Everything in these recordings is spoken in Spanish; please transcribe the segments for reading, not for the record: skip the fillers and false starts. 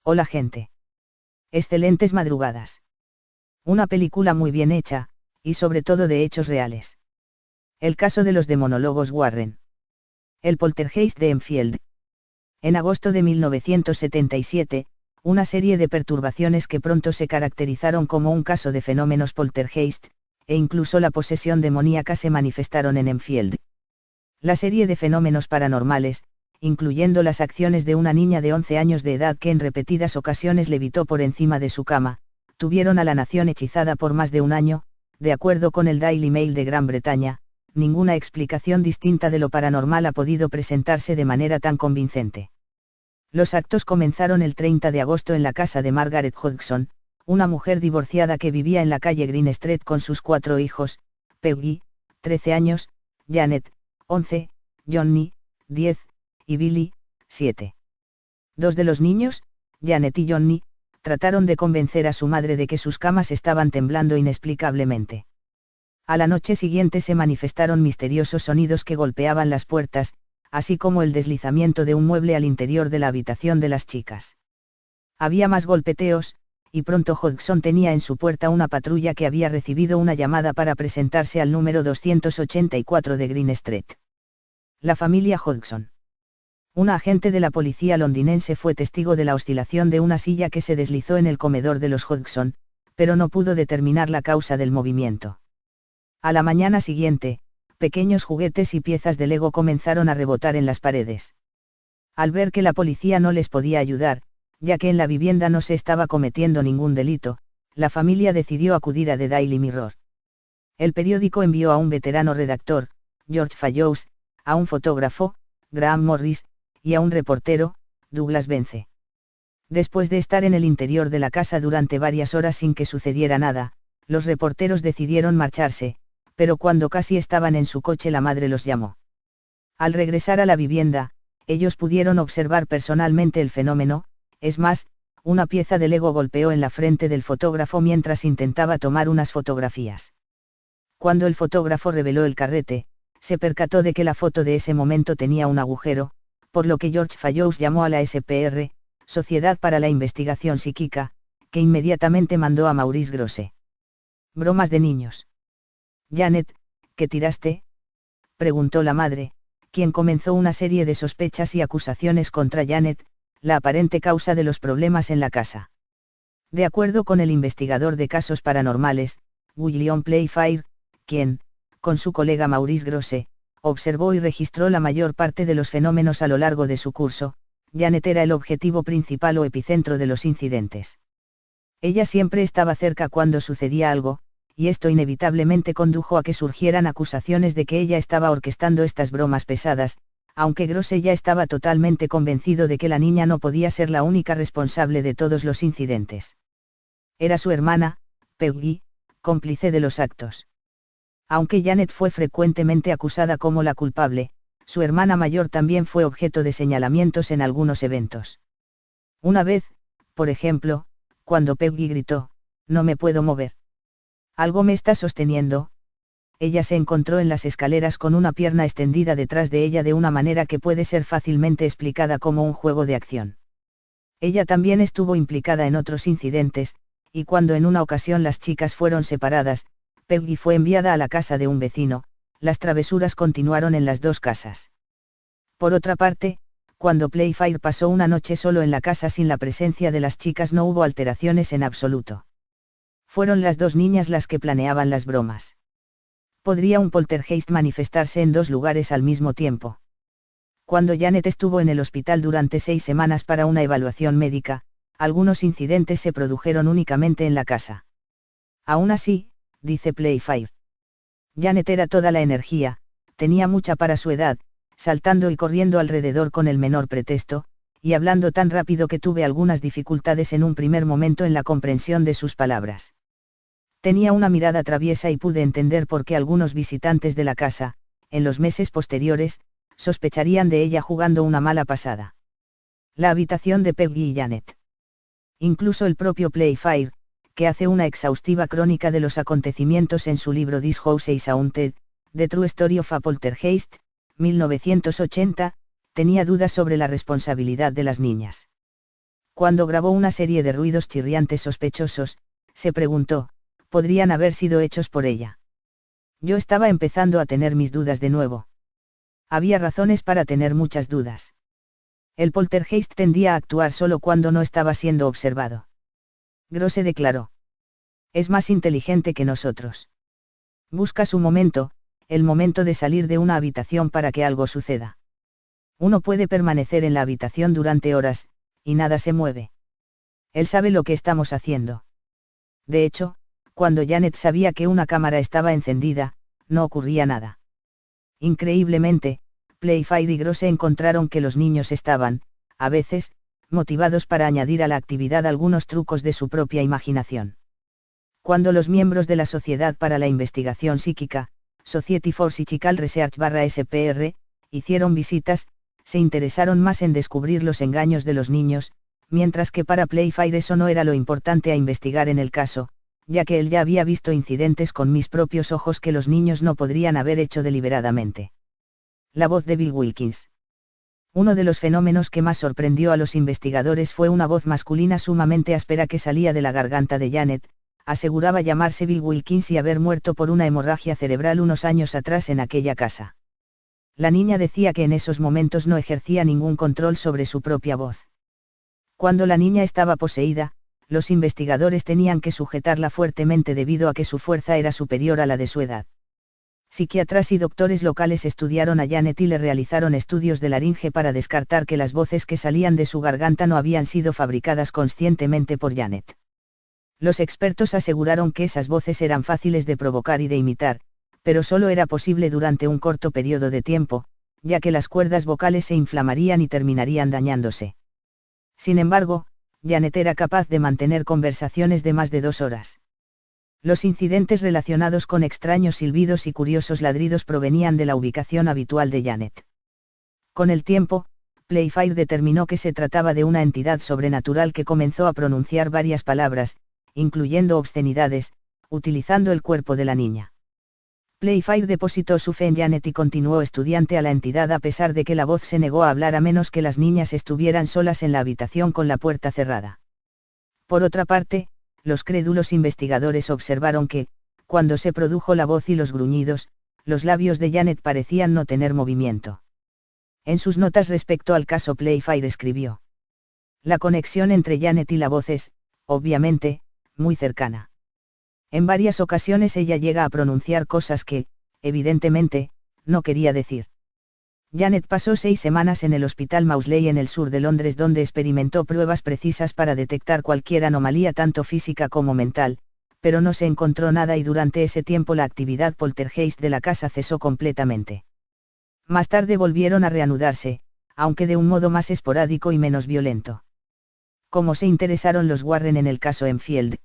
Hola gente. Excelentes madrugadas. Una película muy bien hecha, y sobre todo de hechos reales. El caso de los demonólogos Warren. El poltergeist de Enfield. En agosto de 1977, una serie de perturbaciones que pronto se caracterizaron como un caso de fenómenos poltergeist, e incluso la posesión demoníaca se manifestaron en Enfield. La serie de fenómenos paranormales, incluyendo las acciones de una niña de 11 años de edad que en repetidas ocasiones levitó por encima de su cama, tuvieron a la nación hechizada por más de un año. De acuerdo con el Daily Mail de Gran Bretaña, ninguna explicación distinta de lo paranormal ha podido presentarse de manera tan convincente. Los actos comenzaron el 30 de agosto en la casa de Margaret Hodgson, una mujer divorciada que vivía en la calle Green Street con sus 4 hijos, Peggy, 13 años, Janet, 11, Johnny, 10, y Billy, 7. Dos de los niños, Janet y Johnny, trataron de convencer a su madre de que sus camas estaban temblando inexplicablemente. A la noche siguiente se manifestaron misteriosos sonidos que golpeaban las puertas, así como el deslizamiento de un mueble al interior de la habitación de las chicas. Había más golpeteos, y pronto Hodgson tenía en su puerta una patrulla que había recibido una llamada para presentarse al número 284 de Green Street. La familia Hodgson. Un agente de la policía londinense fue testigo de la oscilación de una silla que se deslizó en el comedor de los Hodgson, pero no pudo determinar la causa del movimiento. A la mañana siguiente, pequeños juguetes y piezas de Lego comenzaron a rebotar en las paredes. Al ver que la policía no les podía ayudar, ya que en la vivienda no se estaba cometiendo ningún delito, la familia decidió acudir a The Daily Mirror. El periódico envió a un veterano redactor, George Fallows, a un fotógrafo, Graham Morris, y a un reportero, Douglas Bence. Después de estar en el interior de la casa durante varias horas sin que sucediera nada, los reporteros decidieron marcharse, pero cuando casi estaban en su coche la madre los llamó. Al regresar a la vivienda, ellos pudieron observar personalmente el fenómeno. Es más, una pieza de Lego golpeó en la frente del fotógrafo mientras intentaba tomar unas fotografías. Cuando el fotógrafo reveló el carrete, se percató de que la foto de ese momento tenía un agujero, por lo que George Fallows llamó a la SPR, Sociedad para la Investigación Psíquica, que inmediatamente mandó a Maurice Grosse. Bromas de niños. Janet, ¿qué tiraste?, preguntó la madre, quien comenzó una serie de sospechas y acusaciones contra Janet, la aparente causa de los problemas en la casa. De acuerdo con el investigador de casos paranormales, William Playfair, quien, con su colega Maurice Grosse, observó y registró la mayor parte de los fenómenos a lo largo de su curso, Janet era el objetivo principal o epicentro de los incidentes. Ella siempre estaba cerca cuando sucedía algo, y esto inevitablemente condujo a que surgieran acusaciones de que ella estaba orquestando estas bromas pesadas, aunque Grosse ya estaba totalmente convencido de que la niña no podía ser la única responsable de todos los incidentes. Era su hermana, Peggy, cómplice de los actos. Aunque Janet fue frecuentemente acusada como la culpable, su hermana mayor también fue objeto de señalamientos en algunos eventos. Una vez, por ejemplo, cuando Peggy gritó, «No me puedo mover. Algo me está sosteniendo». Ella se encontró en las escaleras con una pierna extendida detrás de ella de una manera que puede ser fácilmente explicada como un juego de acción. Ella también estuvo implicada en otros incidentes, y cuando en una ocasión las chicas fueron separadas, Peggy fue enviada a la casa de un vecino. Las travesuras continuaron en las dos casas. Por otra parte, cuando Playfair pasó una noche solo en la casa sin la presencia de las chicas no hubo alteraciones en absoluto. Fueron las dos niñas las que planeaban las bromas. ¿Podría un poltergeist manifestarse en dos lugares al mismo tiempo? Cuando Janet estuvo en el hospital durante 6 semanas para una evaluación médica, algunos incidentes se produjeron únicamente en la casa. Aún así, dice Playfair, Janet era toda la energía, tenía mucha para su edad, saltando y corriendo alrededor con el menor pretexto, y hablando tan rápido que tuve algunas dificultades en un primer momento en la comprensión de sus palabras. Tenía una mirada traviesa y pude entender por qué algunos visitantes de la casa, en los meses posteriores, sospecharían de ella jugando una mala pasada. La habitación de Peggy y Janet. Incluso el propio Playfair, que hace una exhaustiva crónica de los acontecimientos en su libro This House is Haunted, The True Story of a Poltergeist, 1980, tenía dudas sobre la responsabilidad de las niñas. Cuando grabó una serie de ruidos chirriantes sospechosos, se preguntó, ¿podrían haber sido hechos por ella? Yo estaba empezando a tener mis dudas de nuevo. Había razones para tener muchas dudas. El poltergeist tendía a actuar solo cuando no estaba siendo observado. Grosse declaró. Es más inteligente que nosotros. Busca su momento, el momento de salir de una habitación para que algo suceda. Uno puede permanecer en la habitación durante horas, y nada se mueve. Él sabe lo que estamos haciendo. De hecho, cuando Janet sabía que una cámara estaba encendida, no ocurría nada. Increíblemente, Playfair y Grosse encontraron que los niños estaban, a veces, motivados para añadir a la actividad algunos trucos de su propia imaginación. Cuando los miembros de la Sociedad para la Investigación Psíquica, Society for Psychical Research/SPR, hicieron visitas, se interesaron más en descubrir los engaños de los niños, mientras que para Playfair eso no era lo importante a investigar en el caso, ya que él ya había visto incidentes con mis propios ojos que los niños no podrían haber hecho deliberadamente. La voz de Bill Wilkins. Uno de los fenómenos que más sorprendió a los investigadores fue una voz masculina sumamente áspera que salía de la garganta de Janet, aseguraba llamarse Bill Wilkins y haber muerto por una hemorragia cerebral unos años atrás en aquella casa. La niña decía que en esos momentos no ejercía ningún control sobre su propia voz. Cuando la niña estaba poseída, los investigadores tenían que sujetarla fuertemente debido a que su fuerza era superior a la de su edad. Psiquiatras y doctores locales estudiaron a Janet y le realizaron estudios de laringe para descartar que las voces que salían de su garganta no habían sido fabricadas conscientemente por Janet. Los expertos aseguraron que esas voces eran fáciles de provocar y de imitar, pero solo era posible durante un corto periodo de tiempo, ya que las cuerdas vocales se inflamarían y terminarían dañándose. Sin embargo, Janet era capaz de mantener conversaciones de más de 2 horas. Los incidentes relacionados con extraños silbidos y curiosos ladridos provenían de la ubicación habitual de Janet. Con el tiempo, Playfair determinó que se trataba de una entidad sobrenatural que comenzó a pronunciar varias palabras, incluyendo obscenidades, utilizando el cuerpo de la niña. Playfair depositó su fe en Janet y continuó estudiante a la entidad a pesar de que la voz se negó a hablar a menos que las niñas estuvieran solas en la habitación con la puerta cerrada. Por otra parte, los crédulos investigadores observaron que, cuando se produjo la voz y los gruñidos, los labios de Janet parecían no tener movimiento. En sus notas respecto al caso Playfair escribió: la conexión entre Janet y la voz es, obviamente, muy cercana. En varias ocasiones ella llega a pronunciar cosas que, evidentemente, no quería decir. Janet pasó 6 semanas en el Hospital Maudsley en el sur de Londres donde experimentó pruebas precisas para detectar cualquier anomalía tanto física como mental, pero no se encontró nada y durante ese tiempo la actividad poltergeist de la casa cesó completamente. Más tarde volvieron a reanudarse, aunque de un modo más esporádico y menos violento. ¿Cómo se interesaron los Warren en el caso Enfield?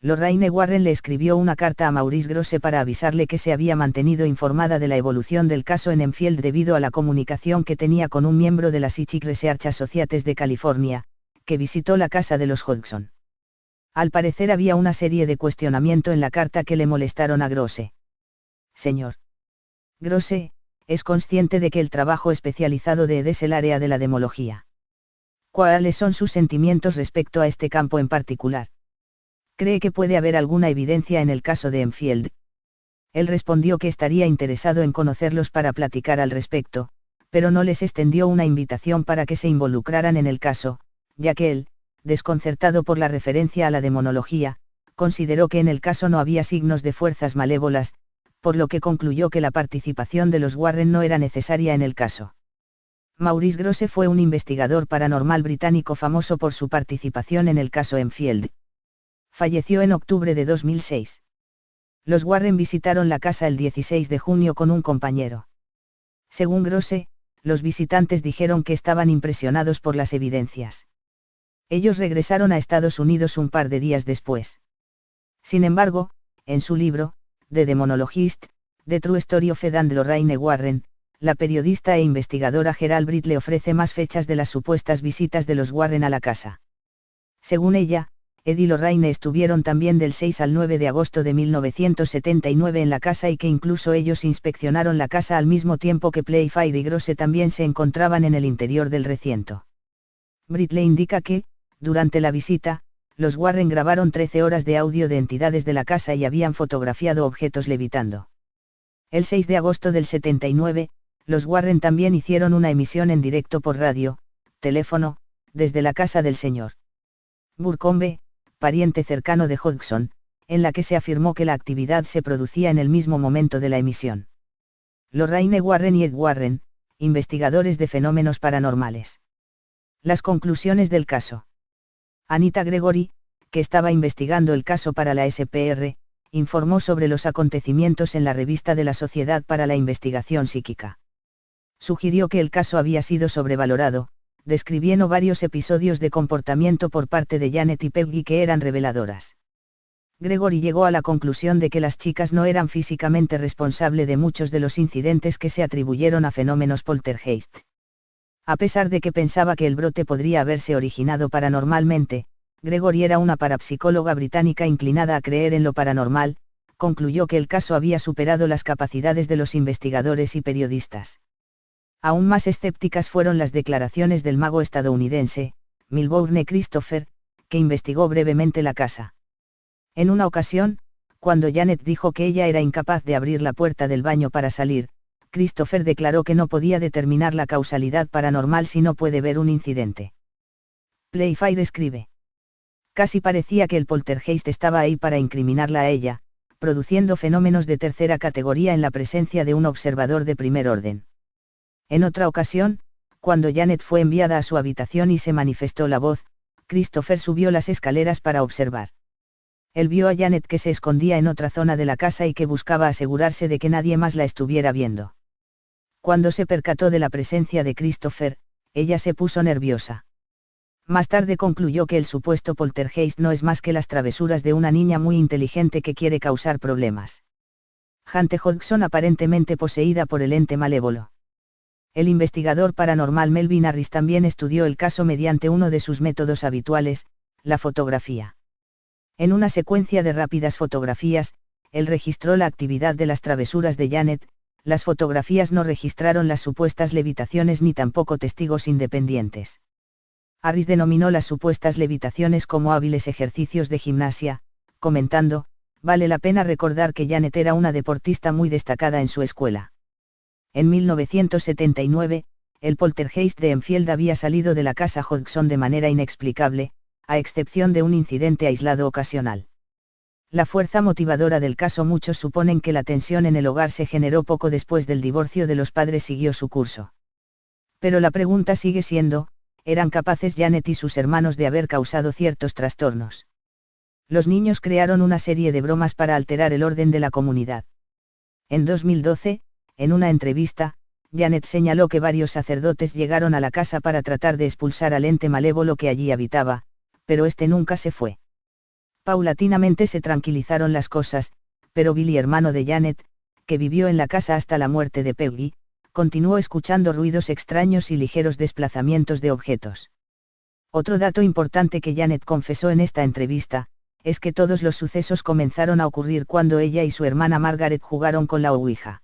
Lorraine Warren le escribió una carta a Maurice Grosse para avisarle que se había mantenido informada de la evolución del caso en Enfield debido a la comunicación que tenía con un miembro de la Psychic Research Associates de California, que visitó la casa de los Hodgson. Al parecer había una serie de cuestionamientos en la carta que le molestaron a Grosse. Señor Grosse, es consciente de que el trabajo especializado de Ed es el área de la demología. ¿Cuáles son sus sentimientos respecto a este campo en particular? ¿Cree que puede haber alguna evidencia en el caso de Enfield? Él respondió que estaría interesado en conocerlos para platicar al respecto, pero no les extendió una invitación para que se involucraran en el caso, ya que él, desconcertado por la referencia a la demonología, consideró que en el caso no había signos de fuerzas malévolas, por lo que concluyó que la participación de los Warren no era necesaria en el caso. Maurice Grosse fue un investigador paranormal británico famoso por su participación en el caso Enfield. Falleció en octubre de 2006. Los Warren visitaron la casa el 16 de junio con un compañero. Según Grosse, los visitantes dijeron que estaban impresionados por las evidencias. Ellos regresaron a Estados Unidos un par de días después. Sin embargo, en su libro, The Demonologist, The True Story of Ed and Lorraine Warren, la periodista e investigadora Gerald Britt le ofrece más fechas de las supuestas visitas de los Warren a la casa. Según ella, Ed y Lorraine estuvieron también del 6 al 9 de agosto de 1979 en la casa y que incluso ellos inspeccionaron la casa al mismo tiempo que Playfair y Grosse también se encontraban en el interior del recinto. Britt le indica que, Durante la visita, los Warren grabaron 13 horas de audio de entidades de la casa y habían fotografiado objetos levitando. El 6 de agosto del 79, los Warren también hicieron una emisión en directo por radio, teléfono, desde la casa del señor Burcombe, pariente cercano de Hodgson, en la que se afirmó que la actividad se producía en el mismo momento de la emisión. Lorraine Warren y Ed Warren, investigadores de fenómenos paranormales. Las conclusiones del caso. Anita Gregory, que estaba investigando el caso para la SPR, informó sobre los acontecimientos en la revista de la Sociedad para la Investigación Psíquica. Sugirió que el caso había sido sobrevalorado, describiendo varios episodios de comportamiento por parte de Janet y Peggy que eran reveladoras. Gregory llegó a la conclusión de que las chicas no eran físicamente responsables de muchos de los incidentes que se atribuyeron a fenómenos poltergeist. A pesar de que pensaba que el brote podría haberse originado paranormalmente, Gregory era una parapsicóloga británica inclinada a creer en lo paranormal, concluyó que el caso había superado las capacidades de los investigadores y periodistas. Aún más escépticas fueron las declaraciones del mago estadounidense, Milbourne Christopher, que investigó brevemente la casa. En una ocasión, cuando Janet dijo que ella era incapaz de abrir la puerta del baño para salir, Christopher declaró que no podía determinar la causalidad paranormal si no puede ver un incidente. Playfair escribe. Casi parecía que el poltergeist estaba ahí para incriminarla a ella, produciendo fenómenos de tercera categoría en la presencia de un observador de primer orden. En otra ocasión, cuando Janet fue enviada a su habitación y se manifestó la voz, Christopher subió las escaleras para observar. Él vio a Janet que se escondía en otra zona de la casa y que buscaba asegurarse de que nadie más la estuviera viendo. Cuando se percató de la presencia de Christopher, ella se puso nerviosa. Más tarde concluyó que el supuesto poltergeist no es más que las travesuras de una niña muy inteligente que quiere causar problemas. Jante Hodgson aparentemente poseída por el ente malévolo. El investigador paranormal Melvin Harris también estudió el caso mediante uno de sus métodos habituales, la fotografía. En una secuencia de rápidas fotografías, él registró la actividad de las travesuras de Janet. Las fotografías no registraron las supuestas levitaciones ni tampoco testigos independientes. Harris denominó las supuestas levitaciones como hábiles ejercicios de gimnasia, comentando, vale la pena recordar que Janet era una deportista muy destacada en su escuela. En 1979, el poltergeist de Enfield había salido de la casa Hodgson de manera inexplicable, a excepción de un incidente aislado ocasional. La fuerza motivadora del caso. Muchos suponen que la tensión en el hogar se generó poco después del divorcio de los padres, siguió su curso. Pero la pregunta sigue siendo, ¿eran capaces Janet y sus hermanos de haber causado ciertos trastornos? Los niños crearon una serie de bromas para alterar el orden de la comunidad. En 2012, en una entrevista, Janet señaló que varios sacerdotes llegaron a la casa para tratar de expulsar al ente malévolo que allí habitaba, pero este nunca se fue. Paulatinamente se tranquilizaron las cosas, pero Billy, hermano de Janet, que vivió en la casa hasta la muerte de Peggy, continuó escuchando ruidos extraños y ligeros desplazamientos de objetos. Otro dato importante que Janet confesó en esta entrevista, es que todos los sucesos comenzaron a ocurrir cuando ella y su hermana Margaret jugaron con la Ouija.